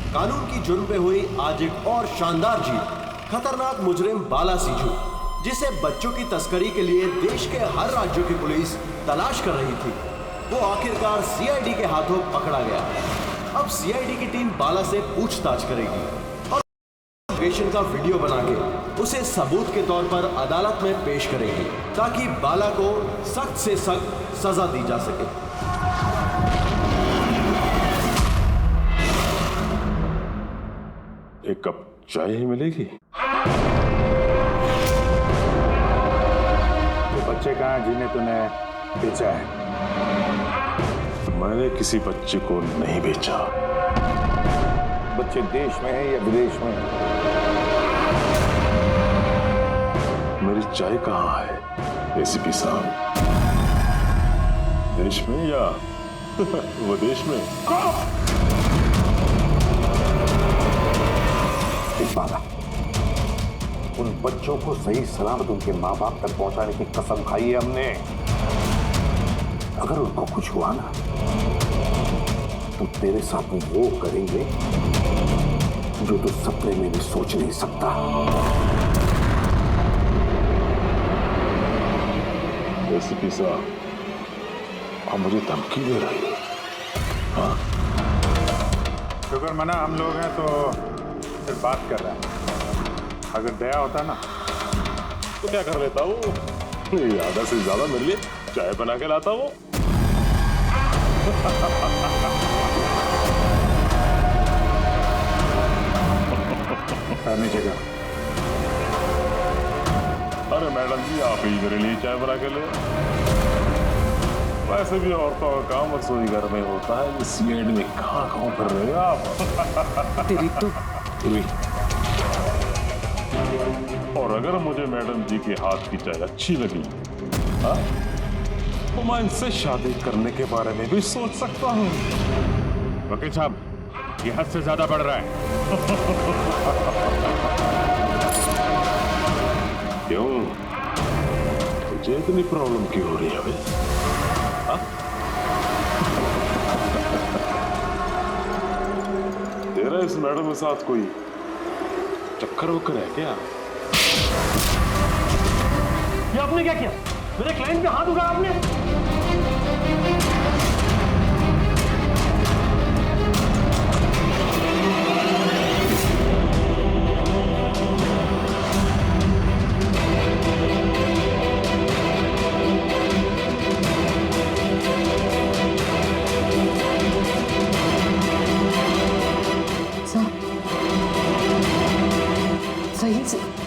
कानून की जुर्म पे हुई आज एक और शानदार जीत। खतरनाक मुजरिम बाला सिंजू, जिसे बच्चों की तस्करी के लिए देश के हर राज्यों की पुलिस तलाश कर रही थी, वो आखिरकार सीआईडी के हाथों पकड़ा गया। अब सीआईडी की टीम बाला से पूछताछ करेगी और इन्वेस्टिगेशन का वीडियो बना के उसे सबूत के तौर पर अदालत में पेश करेगी, ताकि बाला को सख्त से सख्त सजा दी जा सके। एक कप चाय ही मिलेगी? वो बच्चे कहाँ जिन्हें तूने बेचा है? मैंने किसी बच्चे को नहीं बेचा। बच्चे देश में है या विदेश में? मेरी चाय कहाँ है एसीपी साहब? देश में या विदेश में? बाला, उन बच्चों को सही सलामत उनके माँ बाप तक पहुंचाने की कसम खाई है हमने। अगर उनको कुछ हुआ ना, तो तेरे साथ वो करेंगे जो तू सपने में भी सोच नहीं सकता। एसीपी साहब, आप मुझे धमकी दे रही हो? हाँ? शुक्र मना हम लोग हैं तो सिर्फ बात कर रहा है। अगर दया होता ना तो क्या कर लेता हूँ? आधा से ज्यादा मेरे लिए चाय बना के लाता हूँ। करनी जगह। अरे मैडम जी, आप ही मेरे लिए चाय बना के ले। वैसे भी औरतों का काम रसोई घर में होता है, सीआईडी में कहाँ फिर रहे हो आप? तेरी तो और अगर मुझे मैडम जी के हाथ की चाय अच्छी लगी, हाँ, तो मैं इनसे शादी करने के बारे में भी सोच सकता हूँ। वकील साहब, ये हद से ज्यादा बढ़ रहा है। क्यों? तुझे इतनी प्रॉब्लम क्यों हो रही है भाई? हाँ? तेरा इस मैडम के साथ कोई चक्कर वक्कर है क्या? ये आपने क्या किया? मेरे क्लाइंट पे हाथ उठाया आपने?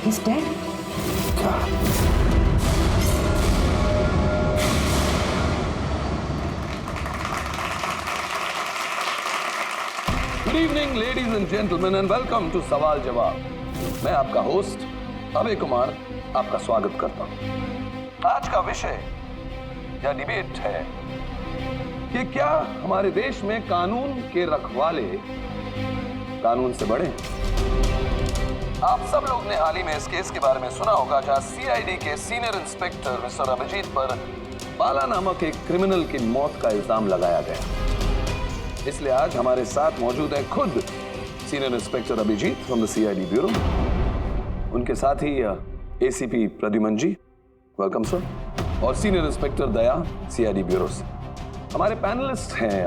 He's dead. Good evening ladies and gentleman and welcome to Sawal Jawab. मैं आपका होस्ट अभय कुमार आपका स्वागत करता हूं। आज का विषय या डिबेट है कि क्या हमारे देश में कानून के रखवाले कानून से बड़े हैं? आप सब लोग ने हाल ही में इस केस के बारे में सुना होगा, जहां सीआईडी के सीनियर इंस्पेक्टर मिस्टर अभिजीत पर बाला नामक एक क्रिमिनल की मौत का इल्जाम लगाया गया। इसलिए आज हमारे साथ मौजूद है खुद senior inspector Abhijeet from the CID bureau, उनके साथ ही ACP Pradyuman ji, welcome sir, और senior inspector Daya CID bureau से। हमारे पैनलिस्ट हैं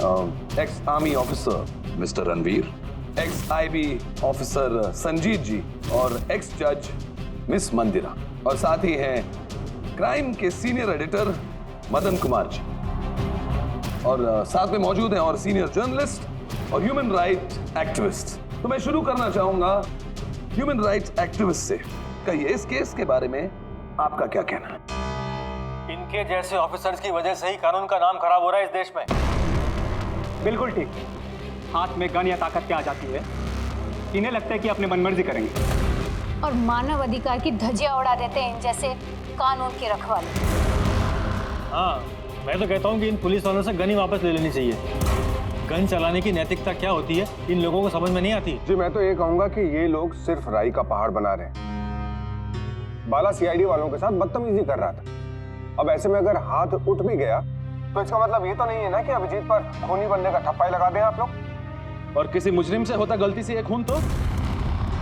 ex army officer mister Ranveer, ex IB officer Sanjeet ji और एक्स जज मिस मंदिरा, और साथ ही हैं क्राइम के सीनियर एडिटर मदन कुमार जी, और साथ में मौजूद हैं और सीनियर जर्नलिस्ट और ह्यूमन राइट एक्टिविस्ट। तो मैं शुरू करना चाहूंगा ह्यूमन राइट एक्टिविस्ट से। कहिए, इस केस के बारे में आपका क्या कहना है? इनके जैसे ऑफिसर्स की वजह से ही कानून का नाम खराब हो रहा है इस देश में। बिल्कुल ठीक। हाथ में गन या ताकत क्या आ जाती है, इन्हें लगता है कि अपने मनमर्जी करेंगे और मानव अधिकार की धज्जियां उड़ा देते हैं इन जैसे कानून के रखवाले। हाँ, मैं तो कहता हूँ कि इन पुलिस वालों से गन ही वापस ले लेनी चाहिए। गन चलाने की नैतिकता क्या होती है इन लोगों को समझ में नहीं आती। जी, मैं तो ये कहूंगा कि ये लोग सिर्फ राई का पहाड़ बना रहे हैं। बाला सीआईडी वालों के साथ बदतमीजी कर रहा था। अब ऐसे में अगर हाथ उठ भी गया तो इसका मतलब ये तो नहीं है ना कि अभिजीत पर खूनी बनने का ठप्पा ही लगा दें आप लोग। और किसी मुजरिम से होता गलती से एक खून तो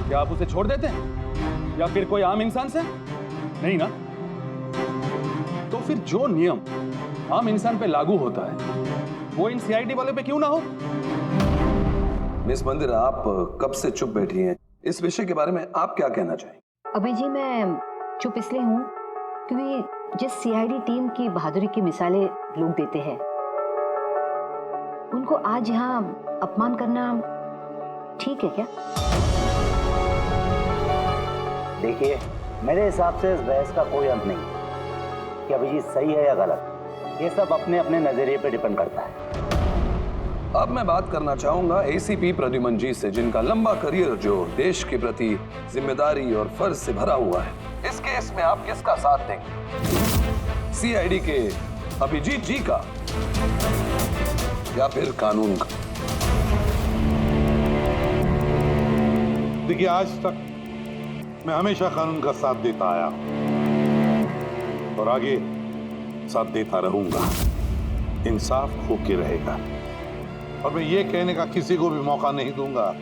क्या आप उसे छोड़ देते हैं, या फिर कोई आम इंसान से? नहीं ना। तो फिर जो नियम आम इंसान पे लागू होता है वो इन सीआईडी वाले पे क्यों ना हो? मिस मंदिर, आप कब से चुप बैठी हैं? इस विषय के बारे में आप क्या कहना चाहेंगे? अभय जी, मैं चुप इसलिए हूँ क्योंकि जिस सीआईडी टीम की बहादुरी की मिसालें लोग देते हैं, उनको आज यहाँ अपमान करना ठीक है क्या? देखिए, मेरे हिसाब से इस बहस का कोई अंत नहीं कि अभिजीत सही है या गलत। ये सब अपने अपने नजरिए पे डिपेंड करता है। अब मैं बात करना चाहूंगा एसीपी प्रद्युमन जी से, जिनका लंबा करियर जो देश के प्रति जिम्मेदारी और फर्ज से भरा हुआ है। इस केस में आप किसका साथ देंगे, सीआईडी के अभिजीत जी का या फिर कानून का? देखिए, आज तक मैं हमेशा कानून का साथ देता आया और आगे साथ देता रहूंगा। इंसाफ होके रहेगा और मैं ये कहने का किसी को भी मौका नहीं दूंगा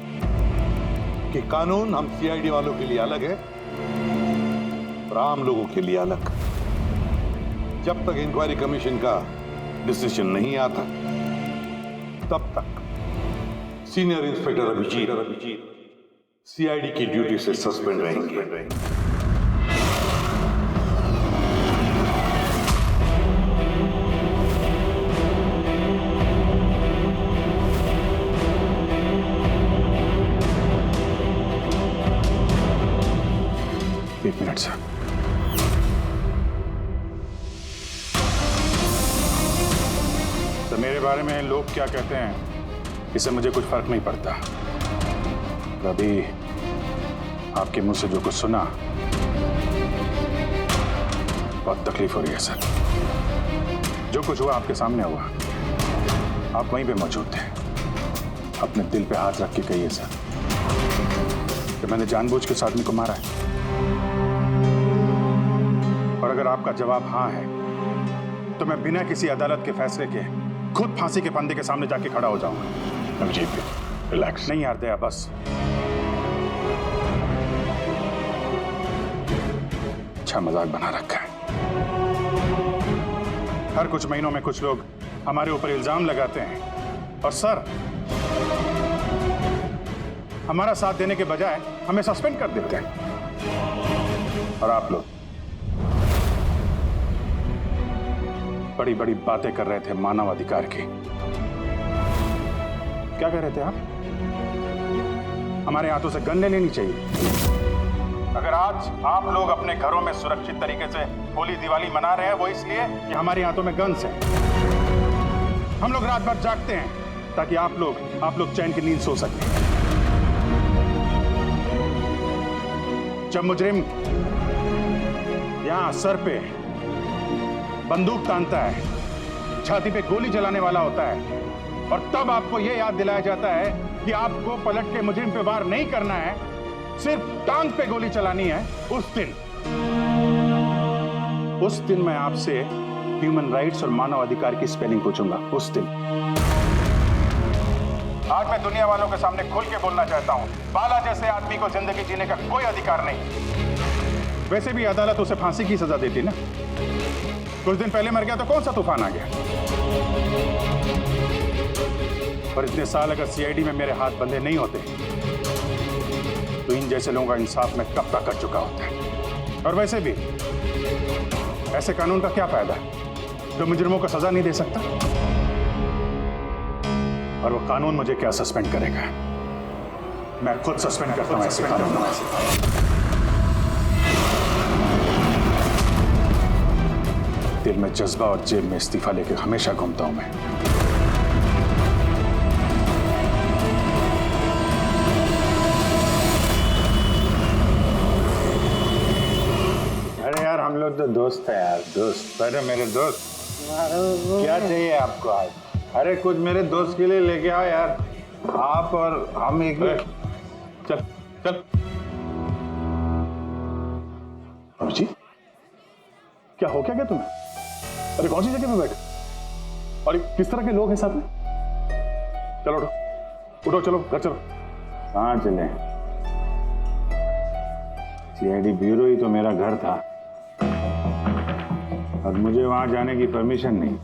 कि कानून हम सीआईडी वालों के लिए अलग है और आम लोगों के लिए अलग। जब तक इंक्वायरी कमीशन का डिसीजन नहीं आता तब तक सीनियर इंस्पेक्टर अभिजीत सीआईडी की ड्यूटी से सस्पेंड रहेंगे। एक मिनट सर। तो मेरे बारे में लोग क्या कहते हैं इससे मुझे कुछ फर्क नहीं पड़ता। अभी आपके मुंह से जो कुछ सुना बहुत तकलीफ हो रही है सर। जो कुछ हुआ आपके सामने हुआ, आप वहीं पे मौजूद थे। अपने दिल पे हाथ रख के कहिए सर कि मैंने जानबूझ के उस आदमी को मारा है। और अगर आपका जवाब हाँ है तो मैं बिना किसी अदालत के फैसले के खुद फांसी के फंदे के सामने जाके खड़ा हो जाऊंगा। अभिजीत, रिलैक्स। नहीं यार दया, बस अच्छा मजाक बना रखा है। हर कुछ महीनों में कुछ लोग हमारे ऊपर इल्जाम लगाते हैं और सर हमारा साथ देने के बजाय हमें सस्पेंड कर देते हैं। और आप लोग बड़ी बड़ी बातें कर रहे थे मानव अधिकार की। क्या कह रहे थे आप? हमारे हाथों से गन ले लेनी चाहिए। अगर आज आप लोग अपने घरों में सुरक्षित तरीके से होली दिवाली मना रहे हैं वो इसलिए कि हमारे हाथों में गन्स हैं। हम लोग रात भर जागते हैं ताकि आप लोग चैन की नींद सो सकें। जब मुजरिम यहां सर पे बंदूक तानता है, छाती पे गोली चलाने वाला होता है और तब आपको यह याद दिलाया जाता है कि आपको पलट के मुजरिम पे वार नहीं करना है, सिर्फ टांग पे गोली चलानी है। उस दिन मैं आपसे ह्यूमन राइट्स और मानव अधिकार की स्पेलिंग पूछूंगा। उस दिन। आज मैं दुनिया वालों के सामने खुल के बोलना चाहता हूं, बाला जैसे आदमी को जिंदगी जीने का कोई अधिकार नहीं। वैसे भी अदालत उसे फांसी की सजा देती ना। कुछ दिन पहले मर गया तो कौन सा तूफान आ गया। और इतने साल अगर सीआईडी में मेरे हाथ बंधे नहीं होते तो इन जैसे लोगों का इंसाफ मैं कब तक कर चुका होता है। और वैसे भी ऐसे कानून का क्या फायदा जो मुजरिमों को सजा नहीं दे सकता। और वो कानून मुझे क्या सस्पेंड करेगा। मैं खुद सस्पेंड करता हूं ऐसे कानून। दिल में जज्बा और जेब में इस्तीफा लेकर हमेशा घूमता हूं मैं। अरे यार, हम लोग तो दोस्त है यार, दोस्त। अरे मेरे दोस्त, क्या चाहिए आपको आज? अरे कुछ मेरे दोस्त के लिए लेके आओ यार। आप और हम एक चल चल। अभिजीत, क्या हो क्या तुम्हें? अरे कौन सी जगह पे बैठे और किस तरह के लोग हैं साथ में? चलो उठो, उठो, चलो घर चलो। कहाँ चले? सीआईडी ब्यूरो ही तो मेरा घर था और मुझे वहां जाने की परमिशन नहीं।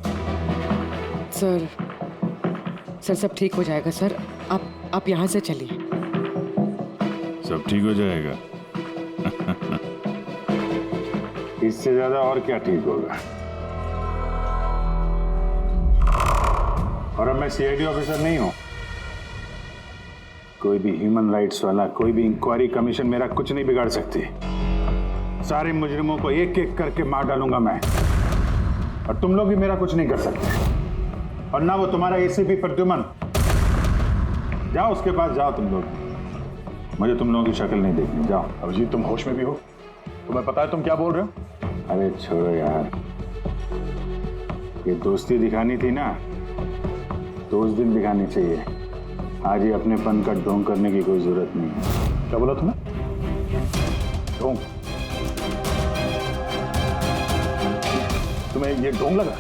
सर सब ठीक हो जाएगा सर, आप यहाँ से चलिए। सब ठीक हो जाएगा। इससे ज्यादा और क्या ठीक होगा। और अब मैं सीआईडी ऑफिसर नहीं हूं। कोई भी ह्यूमन राइट्स वाला, कोई भी इंक्वायरी कमीशन मेरा कुछ नहीं बिगाड़ सकती। सारे मुजरिमों को एक एक करके मार डालूंगा मैं, और तुम लोग भी मेरा कुछ नहीं कर सकते। और ना वो तुम्हारा एसीपी प्रद्युमन। जाओ उसके पास जाओ तुम लोग, मुझे तुम लोगों की शक्ल नहीं देखनी। जाओ। अभिजीत, तुम होश में भी हो? तुम्हें पता है तुम क्या बोल रहे हो? अरे छोड़ो यार, ये दोस्ती दिखानी थी ना तो उस दिन दिखानी चाहिए। आज ही अपनेपन का ढोंग करने की कोई जरूरत नहीं है। क्या बोला तुमने? ढोंग? तुम्हें ये ढोंग लगा?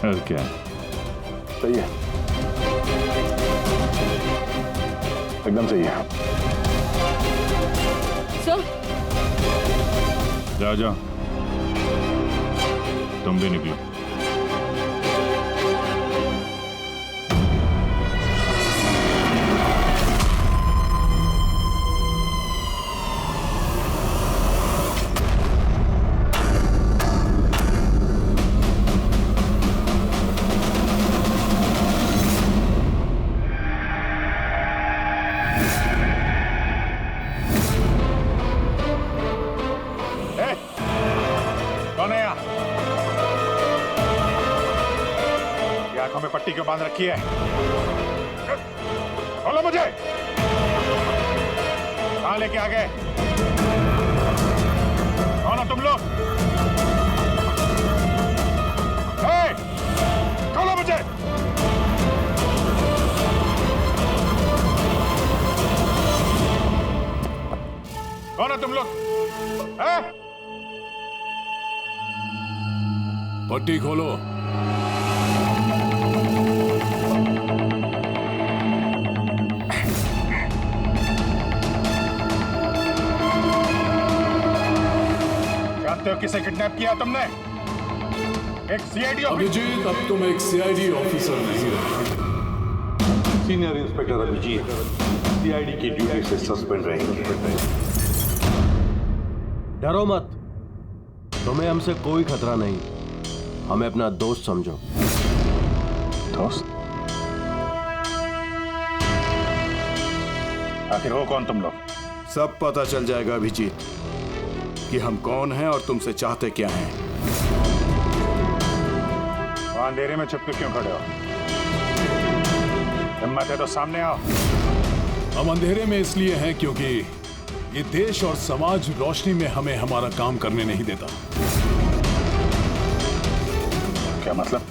और क्या? सही है, एकदम सही है। सर जाओ जाओ, तुम भी निकलो। पट्टी क्यों बांध रखी है? बोलो मुझे, कहां लेके आ गए? कौन हो तुम लोग? खोलो मुझे। कौन हो तुम लोग? पट्टी खोलो। किसे किडनैप किया तुमने? एक सीआईडी अभिजीत, अब तुम एक सीआईडी ऑफिसर नहीं रहे। सीनियर इंस्पेक्टर अभिजीत सीआईडी की ड्यूटी से सस्पेंड रहेंगे। डरो मत, तुम्हें हमसे कोई खतरा नहीं। हमें अपना दोस्त समझो। दोस्त? आखिर हो कौन तुम लोग? सब पता चल जाएगा अभिजीत कि हम कौन हैं और तुमसे चाहते क्या हैं। वहां अंधेरे में छुपकर क्यों खड़े हो? हिम्मत है तो सामने आओ। हम अंधेरे में इसलिए हैं क्योंकि ये देश और समाज रोशनी में हमें हमारा काम करने नहीं देता। क्या मतलब?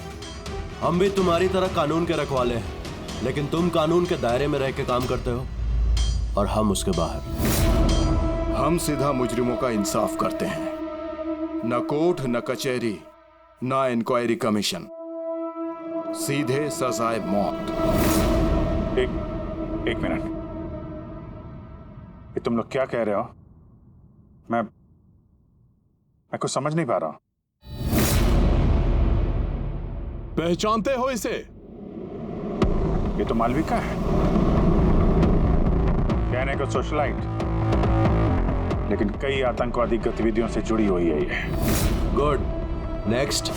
हम भी तुम्हारी तरह कानून के रखवाले हैं, लेकिन तुम कानून के दायरे में रह के काम करते हो और हम उसके बाहर। हम सीधा मुजरिमों का इंसाफ करते हैं, न कोर्ट, न कचहरी, न इंक्वायरी कमीशन, सीधे सजाए मौत। एक मिनट, ये तुम लोग क्या कह रहे हो? मैं कुछ समझ नहीं पा रहा हूं। पहचानते हो इसे? ये तो मालविका है, कहने को सोशलाइट, लेकिन कई आतंकवादी गतिविधियों से जुड़ी हुई है ये। Good, next.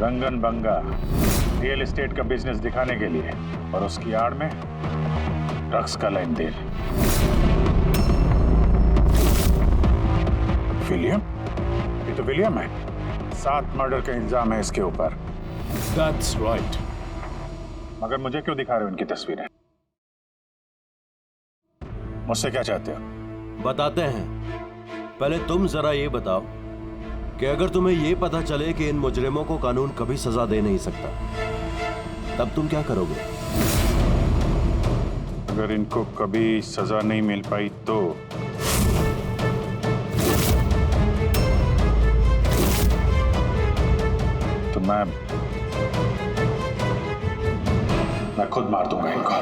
Rangan Banga real estate का बिजनेस दिखाने के लिए, और उसकी आड़ में ड्रग्स का लेन देन। विलियम? ये तो विलियम है। 7 मर्डर का इल्जाम है इसके ऊपर। That's right. मगर मुझे क्यों दिखा रहे हो इनकी तस्वीरें? मुझसे क्या चाहते हो? बताते हैं। पहले तुम जरा ये बताओ कि अगर तुम्हें ये पता चले कि इन मुजरिमों को कानून कभी सजा दे नहीं सकता, तब तुम क्या करोगे? अगर इनको कभी सजा नहीं मिल पाई तो मैं खुद मार दूंगा इनको।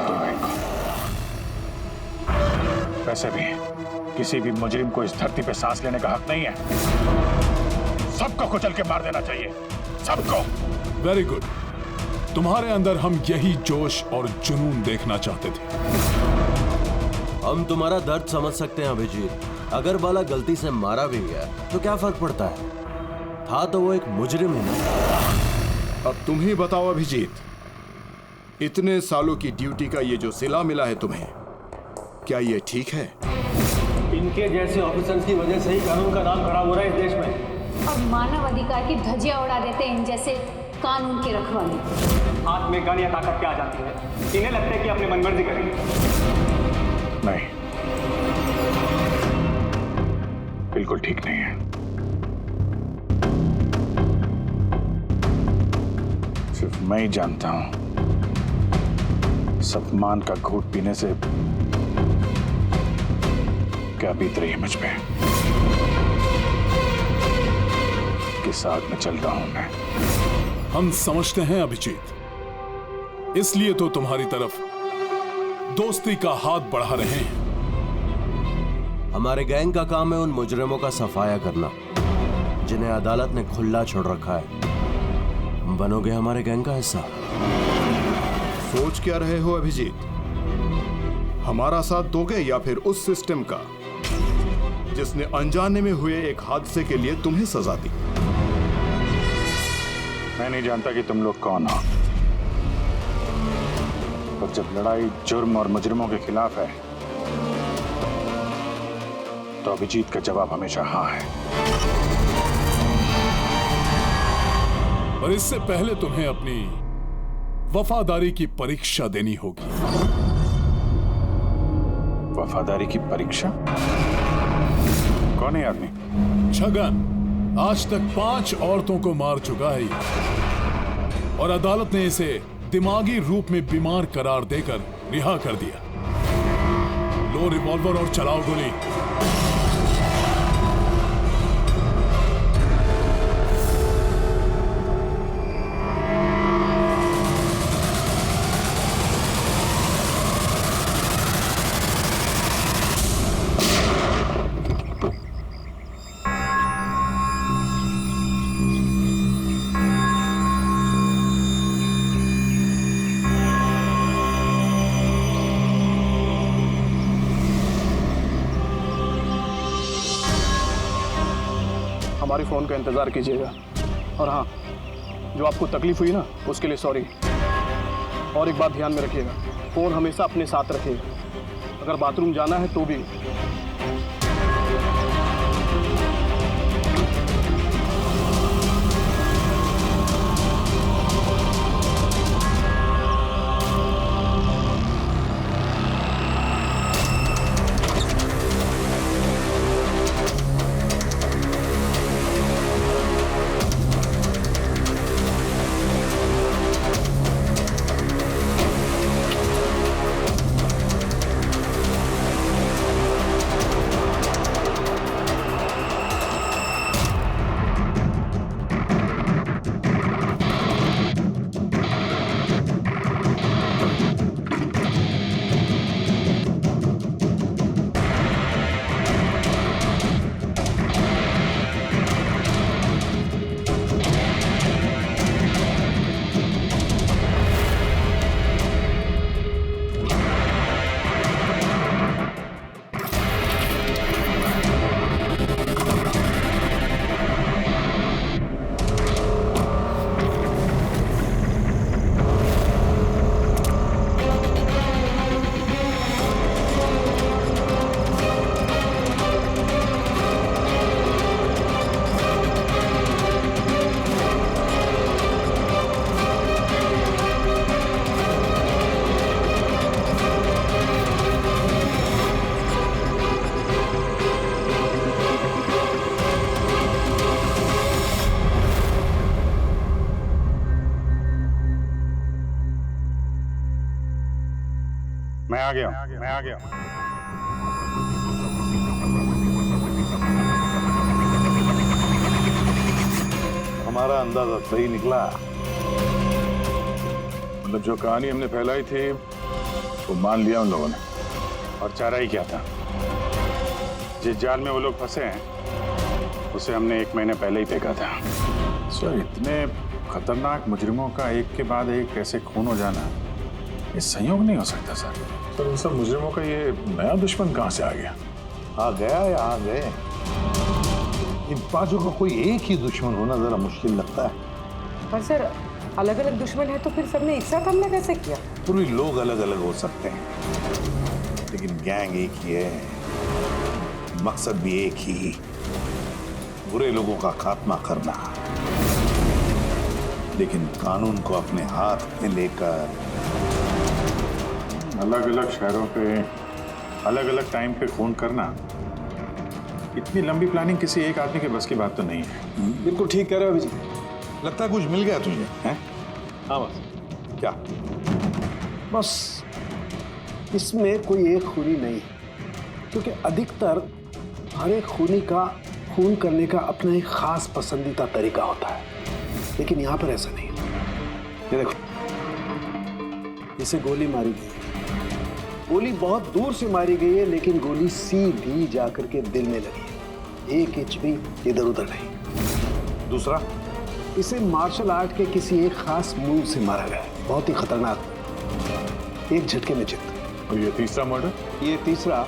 वैसे भी किसी भी मुजरिम को इस धरती पे सांस लेने का हक नहीं है। सबको कुचल के मार देना चाहिए, सबको। Very good. तुम्हारे अंदर हम यही जोश और जुनून देखना चाहते थे। हम तुम्हारा दर्द समझ सकते हैं अभिजीत। अगर बाला गलती से मारा भी गया तो क्या फर्क पड़ता है, था तो वो एक मुजरिम ही ना। अब तुम ही बताओ अभिजीत, इतने सालों की ड्यूटी का ये जो सिला मिला है तुम्हें, क्या ये ठीक है? इनके जैसे ऑफिसर्स की वजह से ही कानून का नाम खराब हो रहा है इस देश में। और मानव अधिकार की धज्जियां उड़ा देते हैं इन जैसे कानून के रखवाले। हाथ में गन या ताकत क्या आ जाती है, इन्हें लगता है कि अपनी मनमर्जी करेंगे। नहीं, बिल्कुल ठीक नहीं है। सिर्फ मैं ही जानता हूं सम्मान का घूंट पीने से क्या बीत रही है मुझ पे। किस आग में चल रहा हूं मैं। हम समझते हैं अभिजीत, इसलिए तो तुम्हारी तरफ दोस्ती का हाथ बढ़ा रहे हैं। हमारे गैंग का काम है उन मुजरिमों का सफाया करना जिन्हें अदालत ने खुला छोड़ रखा है। बनोगे हमारे गैंग का हिस्सा? सोच क्या रहे हो अभिजीत? हमारा साथ दोगे या फिर उस सिस्टम का जिसने अनजाने में हुए एक हादसे के लिए तुम्हें सजा दी? मैं नहीं जानता कि तुम लोग कौन हो, पर जब लड़ाई जुर्म और मुजरिमों के खिलाफ है तो अभिजीत का जवाब हमेशा हाँ है। और इससे पहले तुम्हें अपनी वफादारी की परीक्षा देनी होगी। वफादारी की परीक्षा? कौन है आदमी? छगन आज तक 5 औरतों को मार चुका है और अदालत ने इसे दिमागी रूप में बीमार करार देकर रिहा कर दिया। लो रिवॉल्वर और चलाओ गोली। हमारी फ़ोन का इंतज़ार कीजिएगा। और हाँ, जो आपको तकलीफ हुई ना उसके लिए सॉरी। और एक बात ध्यान में रखिएगा, फ़ोन हमेशा अपने साथ रखिएगा। अगर बाथरूम जाना है तो भी। मैं आ गया। हमारा अंदाजा सही निकला। मतलब जो कहानी हमने फैलाई थी वो मान लिया उन लोगों ने, और चारा ही क्या था। जिस जाल में वो लोग फंसे हैं उसे हमने 1 महीने पहले ही देखा था। सर, इतने खतरनाक मुजरिमों का एक के बाद एक ऐसे खून हो जाना, ये संयोग नहीं हो सकता सर। सर, इन सब मुजरिमों का ये नया दुश्मन कहाँ से आ गया? आ गया या आ गए, इन पांचों का कोई एक ही दुश्मन होना जरा मुश्किल लगता है। पर सर, अलग अलग दुश्मन है तो फिर सबने एक साथ हमला कैसे किया? पूरी लोग अलग अलग हो सकते हैं, लेकिन गैंग एक ही है, मकसद भी एक ही, बुरे लोगों का खात्मा करना। लेकिन कानून को अपने हाथ में लेकर अलग अलग शहरों पे अलग अलग टाइम पे खून करना, इतनी लंबी प्लानिंग किसी एक आदमी के बस की बात तो नहीं है। बिल्कुल ठीक कह रहे हो अभिजीत। लगता है कुछ मिल गया तुझे, हैं? हाँ बस। क्या? बस इसमें कोई एक खूनी नहीं है, क्योंकि अधिकतर हर एक खूनी का खून करने का अपना एक खास पसंदीदा तरीका होता है, लेकिन यहाँ पर ऐसा नहीं है। ये देखो, इसे गोली मारी गई है। गोली बहुत दूर से मारी गई है, लेकिन गोली सीधी जाकर के दिल में लगी है, 1 इंच भी इधर उधर नहीं। दूसरा, इसे मार्शल आर्ट के किसी एक खास मूव से मारा गया है, बहुत ही खतरनाक, एक झटके में चित। और ये तीसरा मर्डर? ये तीसरा,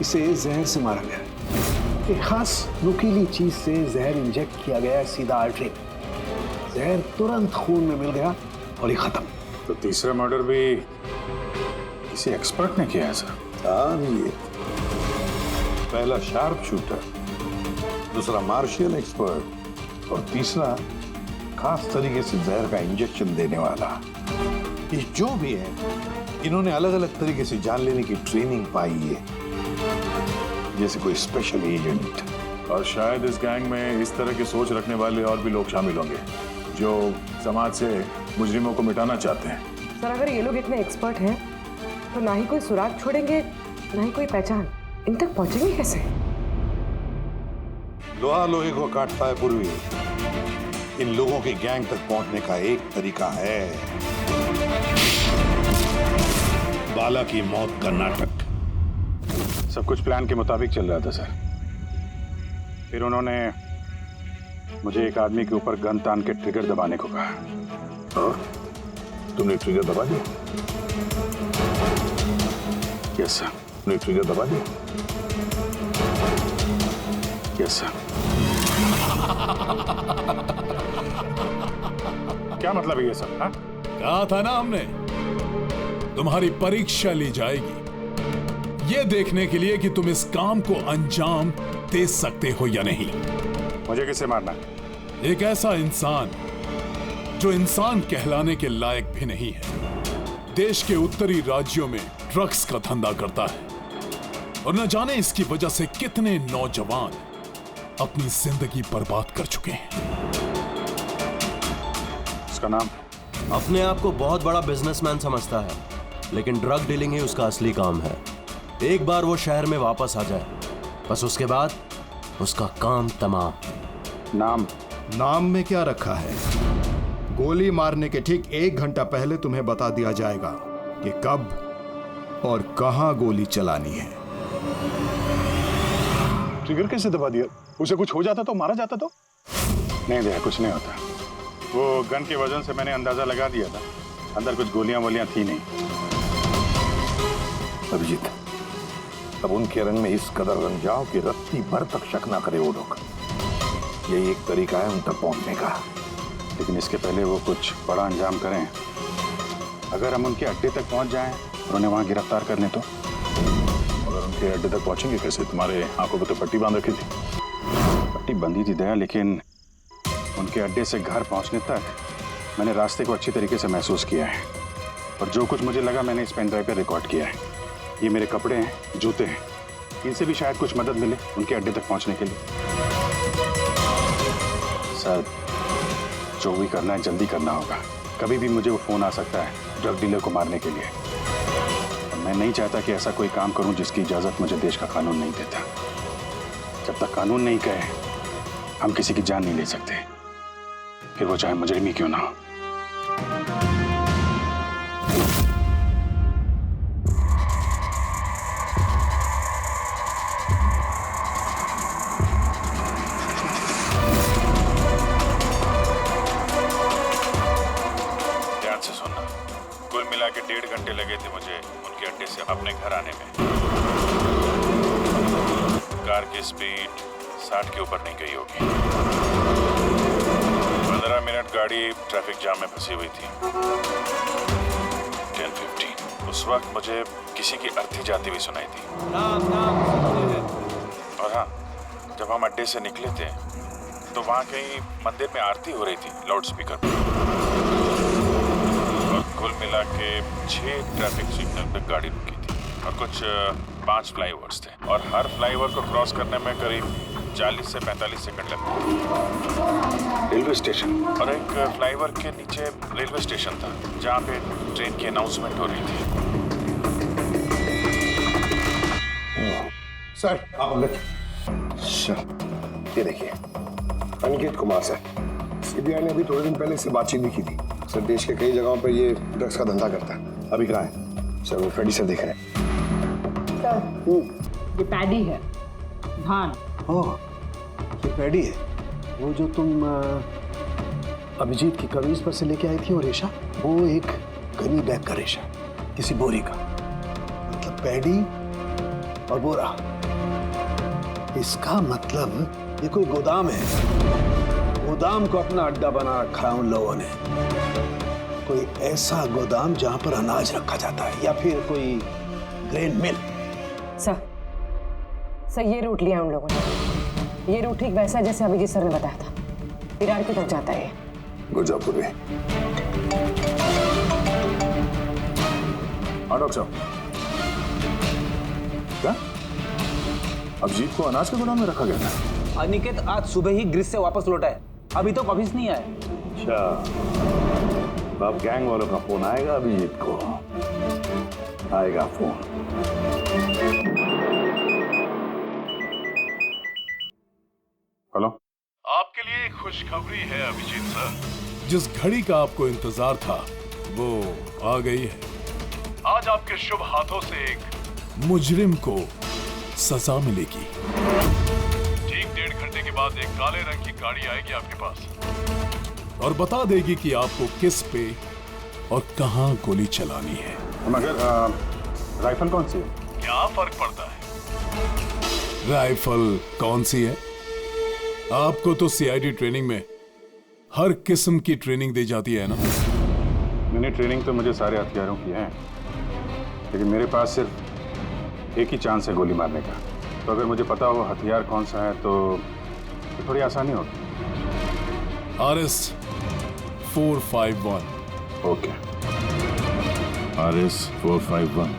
इसे जहर से मारा गया है। एक खास नुकीली चीज से जहर इंजेक्ट किया गया है सीधा आर्टरी, जहर तुरंत खून में मिल गया और ये खत्म। तो तीसरा मर्डर भी किसी एक्सपर्ट ने किया है सर? हाँ, ये पहला शार्प शूटर, दूसरा मार्शियल एक्सपर्ट, और तीसरा खास तरीके से जहर का इंजेक्शन देने वाला। ये जो भी है, इन्होंने अलग अलग तरीके से जान लेने की ट्रेनिंग पाई है, जैसे कोई स्पेशल एजेंट। और शायद इस गैंग में इस तरह की सोच रखने वाले और भी लोग शामिल होंगे जो समाज से मुजरिमों को मिटाना चाहते हैं। सर, अगर ये लोग इतने एक्सपर्ट हैं तो ना ही कोई सुराग छोड़ेंगे, ना ही कोई पहचान। इन तक पहुंचेंगे कैसे? लोहा लोहे को काटता है पूर्वी, इन लोगों की गैंग तक पहुंचने का एक तरीका है, बाला की मौत का नाटक। सब कुछ प्लान के मुताबिक चल रहा था सर। फिर उन्होंने मुझे एक आदमी के ऊपर गन तान के ट्रिगर दबाने को कहा। और तुमने ट्रिगर दबा दिया? Yes sir. तुमने ट्रिगर दबा दिया? Yes sir. क्या मतलब है ये सब? हाँ? कहा था ना हमने, तुम्हारी परीक्षा ली जाएगी ये देखने के लिए कि तुम इस काम को अंजाम दे सकते हो या नहीं। मुझे किससे मारना? एक ऐसा इंसान जो इंसान कहलाने के लायक भी नहीं है, देश के उत्तरी राज्यों में ड्रग्स का धंधा करता है, और न जाने इसकी वजह से कितने नौजवान अपनी जिंदगी बर्बाद कर चुके हैं। उसका नाम? अपने आप को बहुत बड़ा बिजनेसमैन समझता है, लेकिन ड्रग डीलिंग ही उसका असली काम है। एक बार वो शहर में वापस आ जाए, बस उसके बाद उसका काम तमाम। नाम? नाम में क्या रखा है? गोली मारने के ठीक 1 घंटा पहले तुम्हें बता दिया जाएगा कि कब और कहां गोली चलानी है। ट्रिगर कैसे दबा दिया? उसे कुछ हो जाता तो, मारा जाता तो? नहीं दया, कुछ नहीं होता। वो गन के वजन से मैंने अंदाजा लगा दिया था, अंदर कुछ गोलियां वोलियां थी नहीं। अभिजीत, अब उनके रंग में इस कदर रंग जाओ कि रत्ती भर तक शक ना करे वो लोग। यही एक तरीका है उन तक पहुंचने का। लेकिन इसके पहले वो कुछ बड़ा अंजाम करें। अगर हम उनके अड्डे तक पहुंच जाएं और उन्हें वहां गिरफ्तार कर लें तो? अगर उनके अड्डे तक पहुंचेंगे कैसे? तुम्हारे आंखों पर तो पट्टी बांध रखी थी। पट्टी बंधी थी दया, लेकिन उनके अड्डे से घर पहुंचने तक मैंने रास्ते को अच्छी तरीके से महसूस किया है, और जो कुछ मुझे लगा मैंने इस पेन ड्राइव पर रिकॉर्ड किया है। ये मेरे कपड़े हैं, जूते हैं, इनसे भी शायद कुछ मदद मिले उनके अड्डे तक पहुंचने के लिए। सर, जो भी करना है जल्दी करना होगा। कभी भी मुझे वो फोन आ सकता है ड्रग डीलर को मारने के लिए, और मैं नहीं चाहता कि ऐसा कोई काम करूं जिसकी इजाजत मुझे देश का कानून नहीं देता। जब तक कानून नहीं कहे हम किसी की जान नहीं ले सकते, फिर वो चाहे मुजरिम ही क्यों ना हो। ध्यान से सुनना। कुल मिला के 1.5 घंटे लगे थे मुझे उनके अड्डे से अपने घर आने में। कार की स्पीड 60 के ऊपर नहीं गई होगी। 15 मिनट गाड़ी ट्रैफिक जाम में फंसी हुई थी। 10:15 उस वक्त मुझे किसी की अर्थी जाती हुई सुनाई थी। और हाँ, जब हम अड्डे से निकले थे तो वहाँ कहीं मंदिर में आरती हो रही थी लाउड स्पीकर पर। और कुल मिला के 6 ट्रैफिक सिग्नल पे गाड़ी रुकी थी और कुछ 5 फ्लाईओवर्स थे और हर फ्लाईओवर को क्रॉस करने में करीब 40 से 45 सेकंड लगते। रेलवे स्टेशन और एक फ्लाईओवर के नीचे रेलवे स्टेशन था जहाँ पे ट्रेन की अनाउंसमेंट हो रही थी। सर आप अंदर। ये देखिए, अनिकेत कुमार सर। सीबीआई ने अभी थोड़े दिन पहले इससे बातचीत भी की थी। सर देश के कई जगहों पर ये ड्रग्स का धंधा करता है। अभी कहाँ है? सर वो फ्रेडी सर देख रहे हैं। ये पैडी है, धान। ओह, ये पैडी है। वो जो तुम अभिजीत की कमीज पर से लेके आई थी वो रेशा, वो एक गनी बैग का रेशा, किसी बोरी का। मतलब पैडी और बोरा, इसका मतलब ये कोई गोदाम है। गोदाम को अपना अड्डा बना रखा है उन लोगों ने। कोई ऐसा गोदाम जहां पर अनाज रखा जाता है या फिर कोई ग्रेन मिल। सर ये रूट लिया उन लोगों ने। ये रूट ठीक वैसा जैसे अभिजीत सर ने बताया था, विरार की तरफ जाता है। गुरजापुर में। हाँ डॉक्टर साहब, क्या अभिजीत को अनाज के गोदाम में रखा गया था? अनिकेत आज सुबह ही ग्रीस से वापस लौटा है, अभी तो ऑफिस नहीं आया। अच्छा, अब गैंग वालों का फोन आएगा अभिजीत को। आएगा फोन। हेलो, आपके लिए एक खुशखबरी है अभिजीत सर। जिस घड़ी का आपको इंतजार था वो आ गई है। आज आपके शुभ हाथों से एक मुजरिम को सजा मिलेगी। ठीक 1.5 घंटे के बाद एक काले रंग की गाड़ी आएगी आपके पास और बता देगी कि आपको किस पे और कहां गोली चलानी है। मगर राइफल कौन सी है? क्या फर्क पड़ता है राइफल कौन सी है? आपको तो सीआईडी ट्रेनिंग में हर किस्म की ट्रेनिंग दी जाती है ना। मैंने ट्रेनिंग तो मुझे सारे हथियारों की है, लेकिन मेरे पास सिर्फ एक ही चांस है गोली मारने का। तो अगर मुझे पता हो हथियार कौन सा है तो थोड़ी आसानी होगी। RS 451। Okay, RS 451।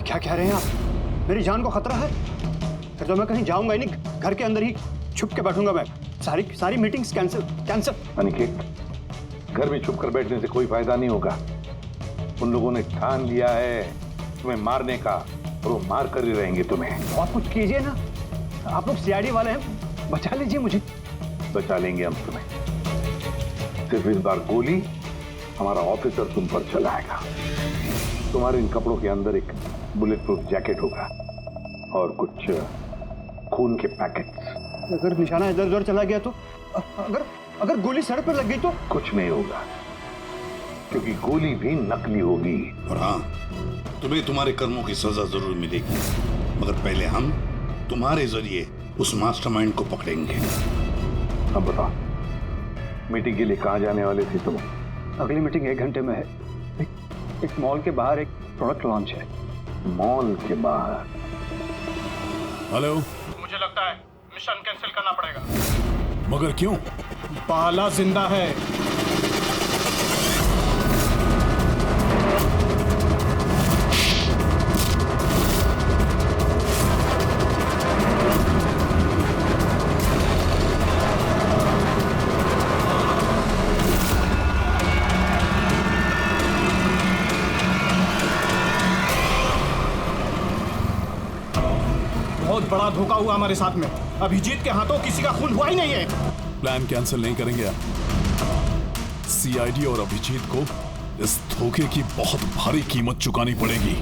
क्या कह रहे हैं आप? मेरी जान को खतरा है? फिर तो मैं कहीं जाऊंगा ही नहीं, घर के अंदर ही छुप के बैठूंगा मैं। सारी मीटिंग्स कैंसिल। अनिकेत, घर में छुप कर बैठने से कोई फायदा नहीं होगा। उन लोगों ने ठान लिया है तुम्हें मारने का और वो मार कर ही रहेंगे तुम्हें। और कुछ कीजिए ना, आप लोग सीआईडी वाले हैं, बचा लीजिए मुझे। बचा लेंगे हम तुम्हें। सिर्फ इस बार गोली हमारा ऑफिसर तुम पर चलाएगा। तुम्हारे इन कपड़ों के अंदर एक बुलेट प्रूफ जैकेट होगा और कुछ खून के पैकेट्स। अगर निशाना इधर उधर चला गया तो, अगर गोली सर पर लग गई तो? कुछ नहीं होगा, क्योंकि गोली भी नकली होगी। और हाँ, तुम्हें तुम्हारे कर्मों की सजा जरूर मिलेगी, मगर पहले हम तुम्हारे जरिए उस मास्टरमाइंड को पकड़ेंगे। अब बताओ, मीटिंग के लिए कहाँ जाने वाले थे तुम? अगली मीटिंग 1 घंटे में है। एक मॉल के बाहर एक प्रोडक्ट लॉन्च है। मॉल के बाहर? हेलो, मुझे लगता है मिशन कैंसिल करना पड़ेगा। मगर क्यों? बाला जिंदा है। बहुत बड़ा धोखा हुआ हमारे साथ में। अभिजीत के हाथों किसी का खून हुआ ही नहीं है। प्लान कैंसिल नहीं करेंगे आप। सीआईडी और अभिजीत को इस धोखे की बहुत भारी कीमत चुकानी पड़ेगी।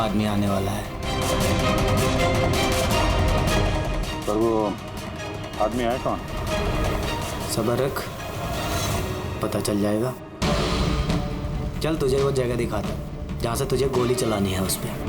आदमी आने वाला है। पर वो आदमी आया कौन? सब्र रख, पता चल जाएगा। चल तुझे वो जगह दिखाता जहाँ से तुझे गोली चलानी है उस पर।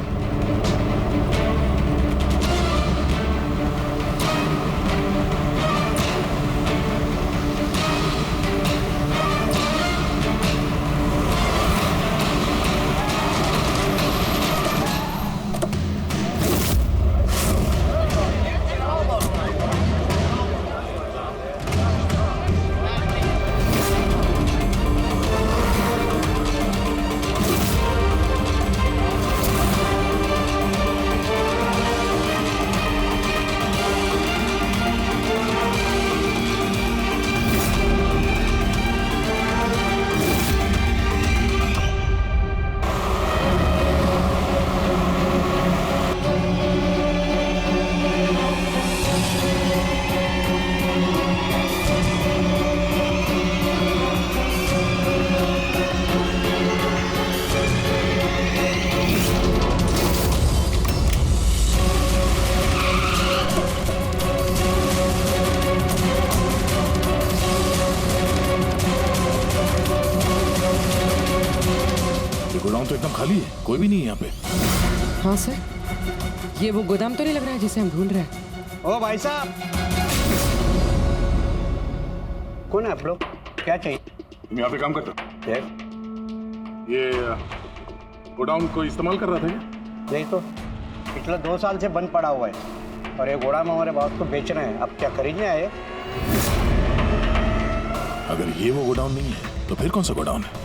गोदाम तो एकदम खाली है, कोई भी नहीं है यहाँ पे। हाँ सर, ये वो गोदाम तो नहीं लग रहा है जिसे हम ढूंढ रहे हैं। ओ भाई साहब, कौन है आप लोग? क्या चाहिए? तुम यहाँ पे काम करते हो? ये गोडाउन को इस्तेमाल कर रहा था क्या? यही तो पिछले 2 साल से बंद पड़ा हुआ है और ये गोदाम हमारे बॉस को बेच रहे हैं। अब क्या खरीदने आए? अगर ये वो गोडाउन नहीं है तो फिर कौन सा गोडाउन है?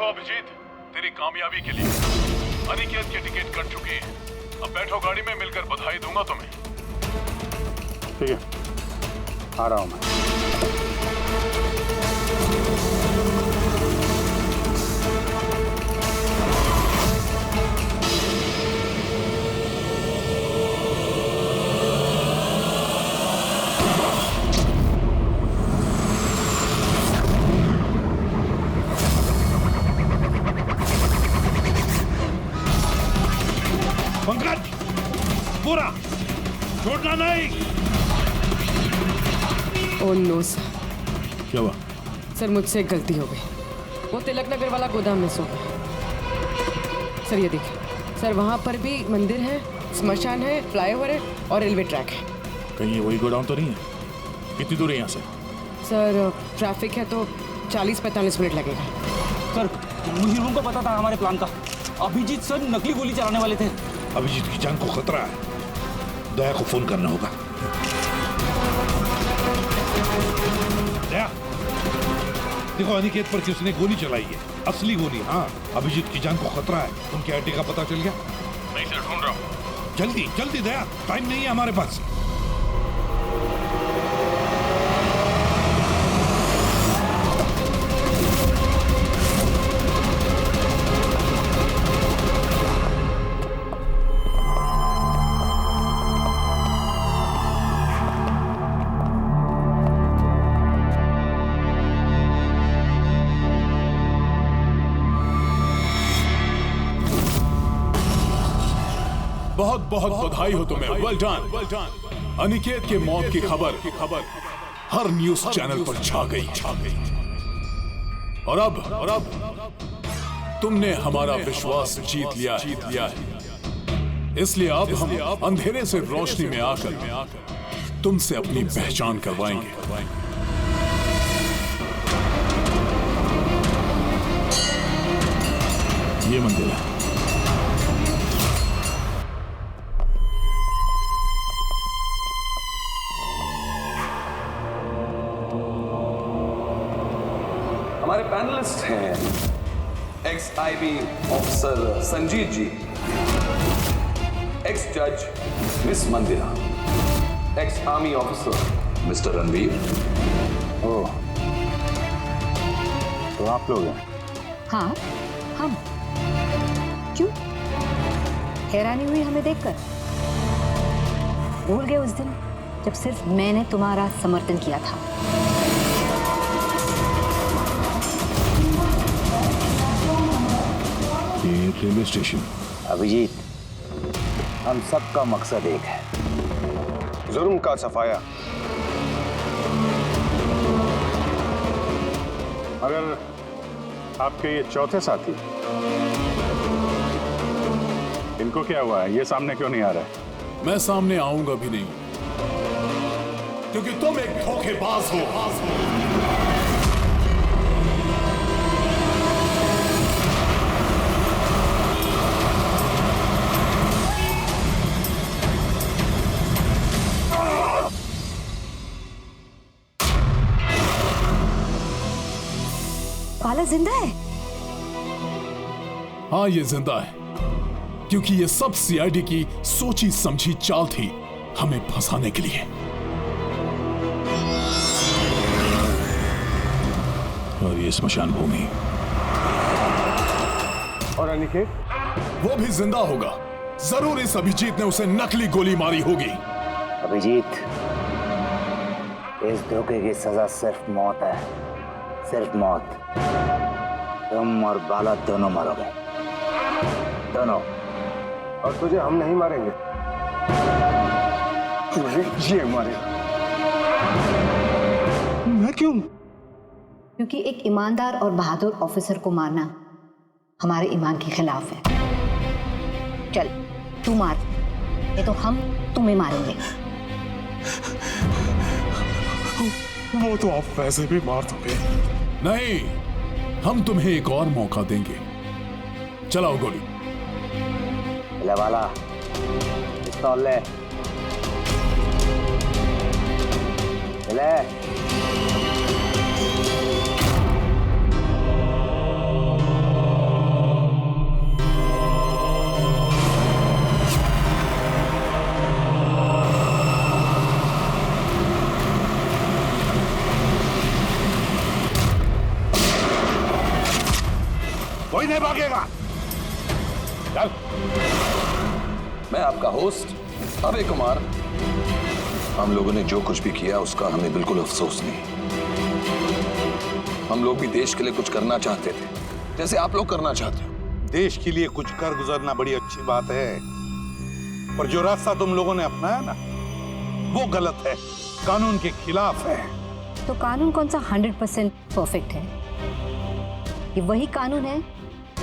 अभिजीत, तेरी कामयाबी के लिए अनिकेत की टिकट कट चुकी है। अब बैठो गाड़ी में, मिलकर बधाई दूंगा तुम्हें। ठीक है, आ रहा हूं मैं। पंकज, पूरा छोड़ना नहीं। Oh no sir. क्या हुआ? सर मुझसे एक गलती हो गई। वो तिलक नगर वाला गोदाम में सो गया। सर ये देखिए सर, वहाँ पर भी मंदिर है, स्मशान है, फ्लाईओवर है और रेलवे ट्रैक है। कहीं ये वही गोडाउन तो नहीं है? कितनी दूर है यहाँ से? सर ट्रैफिक है तो 40-45 मिनट लगेगा। सर मुझे को पता था हमारे प्लान का। अभिजीत सर नकली गोली चलाने वाले थे। अभिजीत की जान को खतरा है, दया को फोन करना होगा। दया, देखो अनिकेत पर किसने गोली चलाई है, असली गोली। हाँ, अभिजीत की जान को खतरा है। उनके अड्डे का पता चल गया? नहीं सर, ढूंढ रहा हूँ। जल्दी जल्दी दया, टाइम नहीं है हमारे पास। बहुत बहुत बधाई हो तुम्हें, वेल डन। अनिकेत के मौत की खबर हर न्यूज चैनल पर छा गई। और अब तुमने हमारा विश्वास जीत लिया है। इसलिए अब हम अंधेरे से रोशनी में आकर तुमसे अपनी पहचान करवाएंगे। ये मंदिर है। Ex IB officer Sanjeet ji, ex जज miss Mandira, ex army officer mister Ranveer. Oh, तो आप लोग हैं? हाँ, हम। क्यों? हैरानी हुई हमें देखकर? भूल गए उस दिन जब सिर्फ मैंने तुम्हारा समर्थन किया था? ये रेलवे स्टेशन। अभिजीत, हम सबका मकसद एक है, जुर्म का सफाया। मगर आपके ये चौथे साथी, इनको क्या हुआ है? ये सामने क्यों नहीं आ रहा है? मैं सामने आऊंगा भी नहीं, क्योंकि तुम एक धोखेबाज हो। बाला जिंदा है? हाँ, ये जिंदा है, क्योंकि ये सब सीआईडी की सोची समझी चाल थी हमें फंसाने के लिए। और ये स्मशान भूमि। और अनिकेत? वो भी जिंदा होगा। जरूर इस अभिजीत ने उसे नकली गोली मारी होगी। अभिजीत, इस धोखे की सजा सिर्फ मौत है, सिर्फ मौत। तुम और बाला दोनों मरोगे, दोनों। और तुझे हम नहीं मारेंगे, ये मारेगा। मैं क्यों? क्योंकि एक ईमानदार और बहादुर ऑफिसर को मारना हमारे ईमान के खिलाफ है। चल, तू मार, ये तो हम तुम्हें मारेंगे। वो तो आप वैसे भी मार दोगे। नहीं, हम तुम्हें एक और मौका देंगे। चलाओ गोली। ले वाला, पिस्तौल ले। ले। कोई नहीं भागेगा। चल। मैं आपका होस्ट अभय कुमार। हम लोगों ने जो कुछ भी किया उसका हमें बिल्कुल अफसोस नहीं। हम लोग भी देश के लिए कुछ करना चाहते थे, जैसे आप लोग करना चाहते हो। देश के लिए कुछ कर गुजरना बड़ी अच्छी बात है, पर जो रास्ता तुम लोगों ने अपनाया ना, वो गलत है, कानून के खिलाफ है। तो कानून कौन सा 100% परफेक्ट है? ये वही कानून है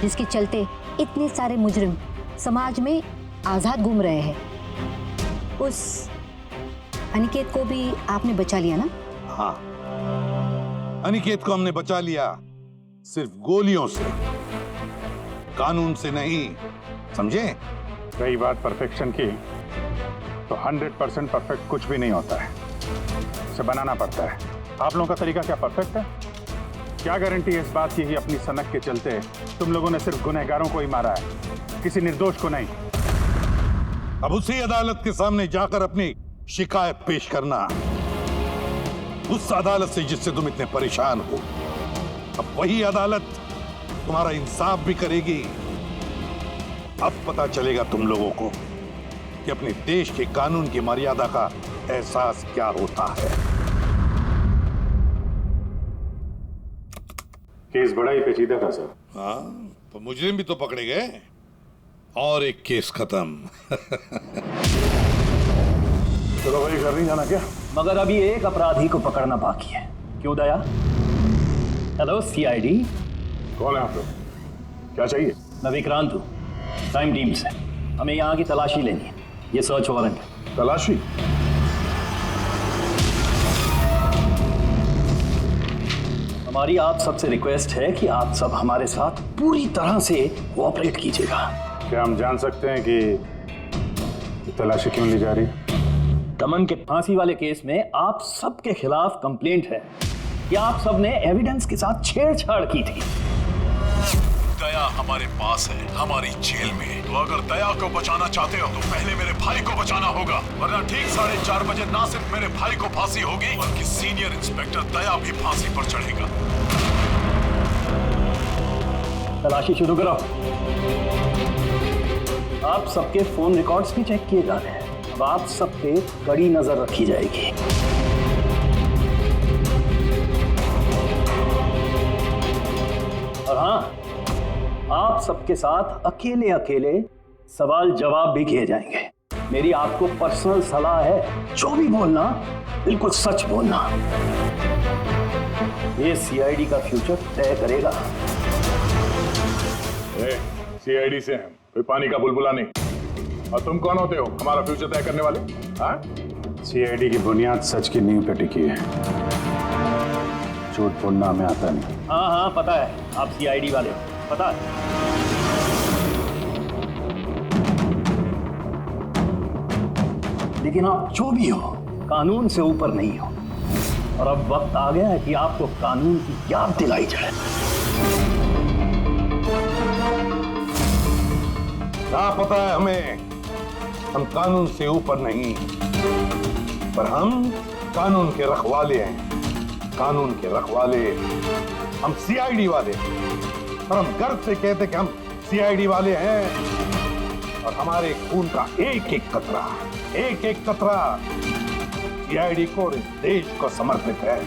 जिसके चलते इतने सारे मुजरिम समाज में आजाद घूम रहे हैं। उस अनिकेत को भी आपने बचा लिया ना? हाँ, अनिकेत को हमने बचा लिया, सिर्फ गोलियों से, कानून से नहीं, समझे? रही बात परफेक्शन की, तो 100% परफेक्ट कुछ भी नहीं होता है, इसे बनाना पड़ता है। आप लोगों का तरीका क्या परफेक्ट है? क्या गारंटी है इस बात की कि अपनी सनक के चलते तुम लोगों ने सिर्फ गुनहगारों को ही मारा है, किसी निर्दोष को नहीं? अब उसी अदालत के सामने जाकर अपनी शिकायत पेश करना, उस अदालत से जिससे तुम इतने परेशान हो। अब वही अदालत तुम्हारा इंसाफ भी करेगी। अब पता चलेगा तुम लोगों को कि अपने देश के कानून की मर्यादा का एहसास क्या होता है। केस बड़ा ही पेचीदा था सर। हाँ, तो मुजरिम भी तो पकड़े गए और एक केस खत्म। चलो भाई, घर नहीं जाना क्या? मगर अभी एक अपराधी को पकड़ना बाकी है। क्यों दया? Hello CID. कौन है आप लोग? क्या चाहिए? मैं विक्रांत हूँ, क्राइम टीम से। हमें यहाँ की तलाशी लेनी है। ये सर्च वारंट है। तलाशी? हमारी आप सबसे रिक्वेस्ट है कि आप सब हमारे साथ पूरी तरह से कोऑपरेट कीजिएगा। क्या हम जान सकते हैं कि तलाशी क्यों ली जा रही है? दमन के फांसी वाले केस में आप सबके खिलाफ कंप्लेंट है कि आप सब ने एविडेंस के साथ छेड़छाड़ की थी। दया हमारे पास है, हमारी जेल में। तो अगर दया को बचाना चाहते हो तो पहले मेरे भाई को बचाना होगा, वरना ठीक 4:30 बजे ना सिर्फ मेरे भाई को फांसी होगी बल्कि सीनियर इंस्पेक्टर दया भी फांसी पर चढ़ेगा। तलाशी शुरू करो। आप सबके फोन रिकॉर्ड्स भी चेक किए जा रहे हैं। अब आप सब पे कड़ी नजर रखी जाएगी। और हाँ, आप सबके साथ अकेले अकेले सवाल जवाब भी किए जाएंगे। मेरी आपको पर्सनल सलाह है, जो भी बोलना बिल्कुल सच बोलना। ये सीआईडी का फ्यूचर तय करेगा। सीआईडी से हैं, कोई पानी का बुलबुला नहीं। और तुम कौन होते हो हमारा फ्यूचर तय करने वाले? सीआईडी की बुनियाद सच की नींव पे टिकी है, झूठ बोलना हमें आता नहीं। हाँ हाँ पता है, आप सीआईडी वाले हो, पता है। लेकिन आप जो भी हो, कानून से ऊपर नहीं हो। और अब वक्त आ गया है कि आपको कानून की याद दिलाई जाए। क्या पता है हमें, हम कानून से ऊपर नहीं, पर हम कानून के रखवाले हैं। कानून के रखवाले हम सीआईडी वाले, और हम गर्व से कहते कि हम सीआईडी वाले हैं। और हमारे खून का एक एक कतरा सीआईडी को और इस देश को समर्पित है।